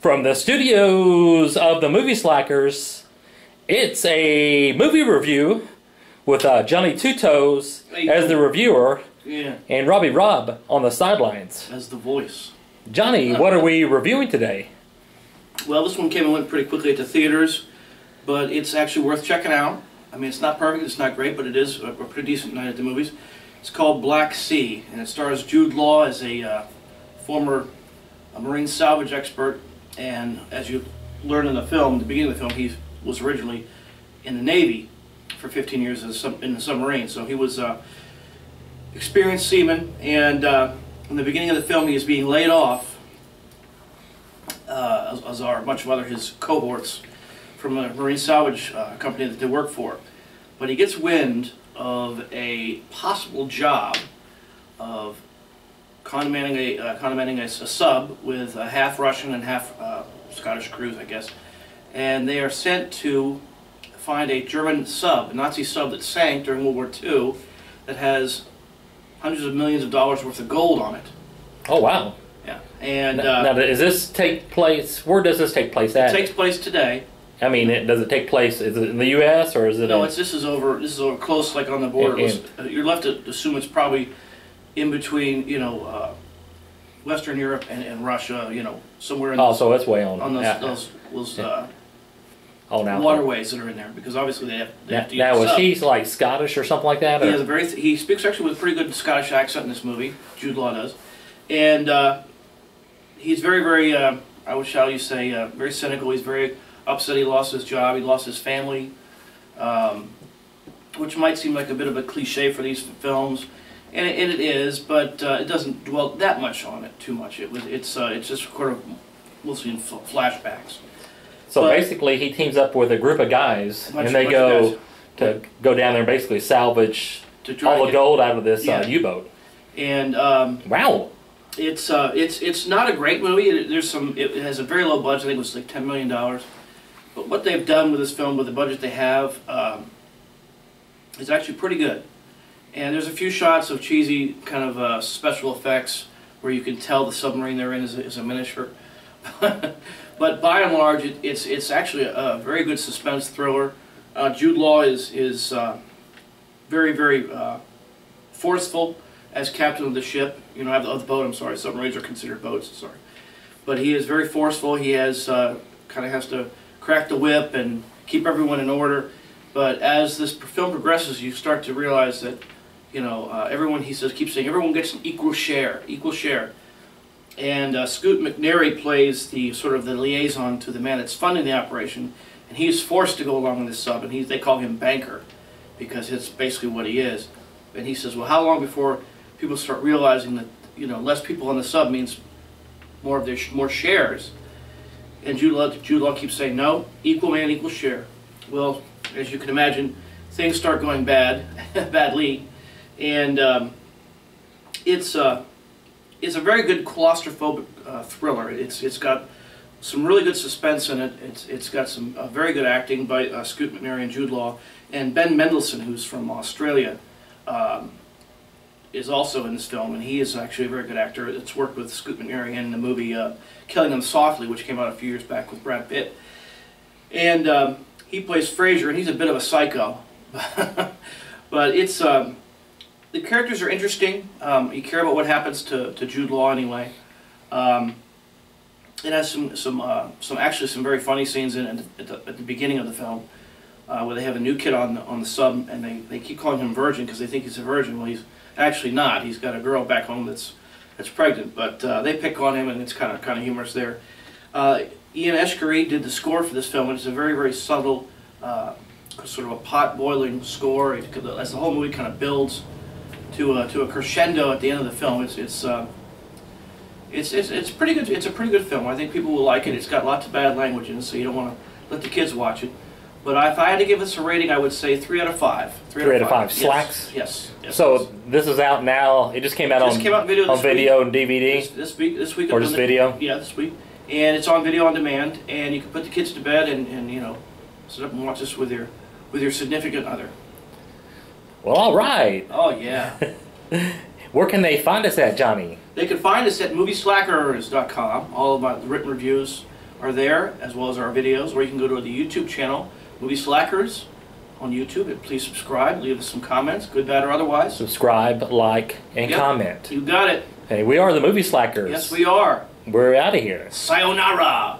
From the studios of the Movie Slackers, it's a movie review with Johnny Two Toes as the reviewer, and Robbie Robb on the sidelines as the voice. Johnny, what are we reviewing today? Well, this one came and went pretty quickly at the theaters, but it's actually worth checking out. I mean, it's not perfect, it's not great, but it is a pretty decent night at the movies. It's called Black Sea, and it stars Jude Law as a former marine salvage expert. And as you learn in the film, the beginning of the film, he was originally in the Navy for 15 years in the submarine. So he was experienced seaman, and in the beginning of the film, he is being laid off, as are a bunch of his cohorts from a marine salvage company that they work for. But he gets wind of a possible job of condomining a sub with half Russian and half Scottish crews, I guess. And they are sent to find a German sub, a Nazi sub that sank during World War II, that has hundreds of millions of dollars worth of gold on it. Oh, wow. Yeah. And now, does this take place? Where does this take place at? It takes place today. I mean, does it take place? Is it in the U.S. or is it? No, this is over close, like on the border. You're left to assume it's probably in between, Western Europe and Russia, somewhere in those, so it's way on those waterways that are in there, because obviously they have to use now, was he like Scottish or something like that? Or? He speaks actually with a pretty good Scottish accent in this movie. Jude Law does, and he's very, very, shall you say, very cynical. He's very upset he lost his job. He lost his family, which might seem like a bit of a cliche for these films. And it is, but it doesn't dwell that much on it too much. It's just sort of mostly in flashbacks. So basically, he teams up with a group of guys, and they go down there and basically salvage all the gold out of this U-boat. And wow, it's not a great movie. It has a very low budget. I think it was like $10 million. But what they've done with this film, with the budget they have, is actually pretty good. And there's a few shots of cheesy kind of special effects where you can tell the submarine they're in is a miniature. But by and large, it's actually a very good suspense thriller. Jude Law is very, very forceful as captain of the ship. Of the boat. I'm sorry, submarines are considered boats. Sorry, but he is very forceful. He has kind of has to crack the whip and keep everyone in order. But as this film progresses, you start to realize that everyone, he keeps saying, everyone gets an equal share. And Scoot McNairy plays the liaison to the man that's funding the operation, and he's forced to go along with this sub, and they call him Banker, because it's basically what he is. And he says, well, how long before people start realizing that less people on the sub means more shares? And Jude Law keeps saying, no, equal man, equal share. Well, as you can imagine, things start going badly. And it's a very good claustrophobic thriller. It's got some really good suspense in it. It's got some very good acting by Scoot McNairy and Jude Law, and Ben Mendelsohn, who's from Australia, is also in this film, and he is actually a very good actor. It's worked with Scoot McNairy in the movie Killing Them Softly, which came out a few years back with Brad Pitt, and he plays Fraser, and he's a bit of a psycho, but it's. The characters are interesting. You care about what happens to Jude Law anyway. It has actually some very funny scenes in it at the beginning of the film, where they have a new kid on the sub, and they keep calling him Virgin because they think he's a virgin. Well, he's actually not. He's got a girl back home that's pregnant, but they pick on him, and it's kind of humorous there. Ian Eshkeri did the score for this film, and it's a very, very subtle, sort of a pot-boiling score. As the whole movie kind of builds to a crescendo at the end of the film. It's pretty good. It's a pretty good film. I think people will like it. It's got lots of bad language in it, so you don't want to let the kids watch it. But if I had to give this a rating, I would say 3 out of 5. 3 out of 5. Slacks? Yes. So this is out now. It just came out on video and DVD? This week. Or just video? Yeah, this week. And it's on video on demand, and you can put the kids to bed and sit up and watch this with your significant other. Well, all right. Oh, yeah. Where can they find us at, Johnny? They can find us at movieslackers.com. All of the written reviews are there, as well as our videos, or you can go to the YouTube channel, Movie Slackers, on YouTube, and please subscribe, leave us some comments, good, bad, or otherwise. Subscribe, like, and comment. You got it. Hey, we are the Movie Slackers. Yes, we are. We're out of here. Sayonara.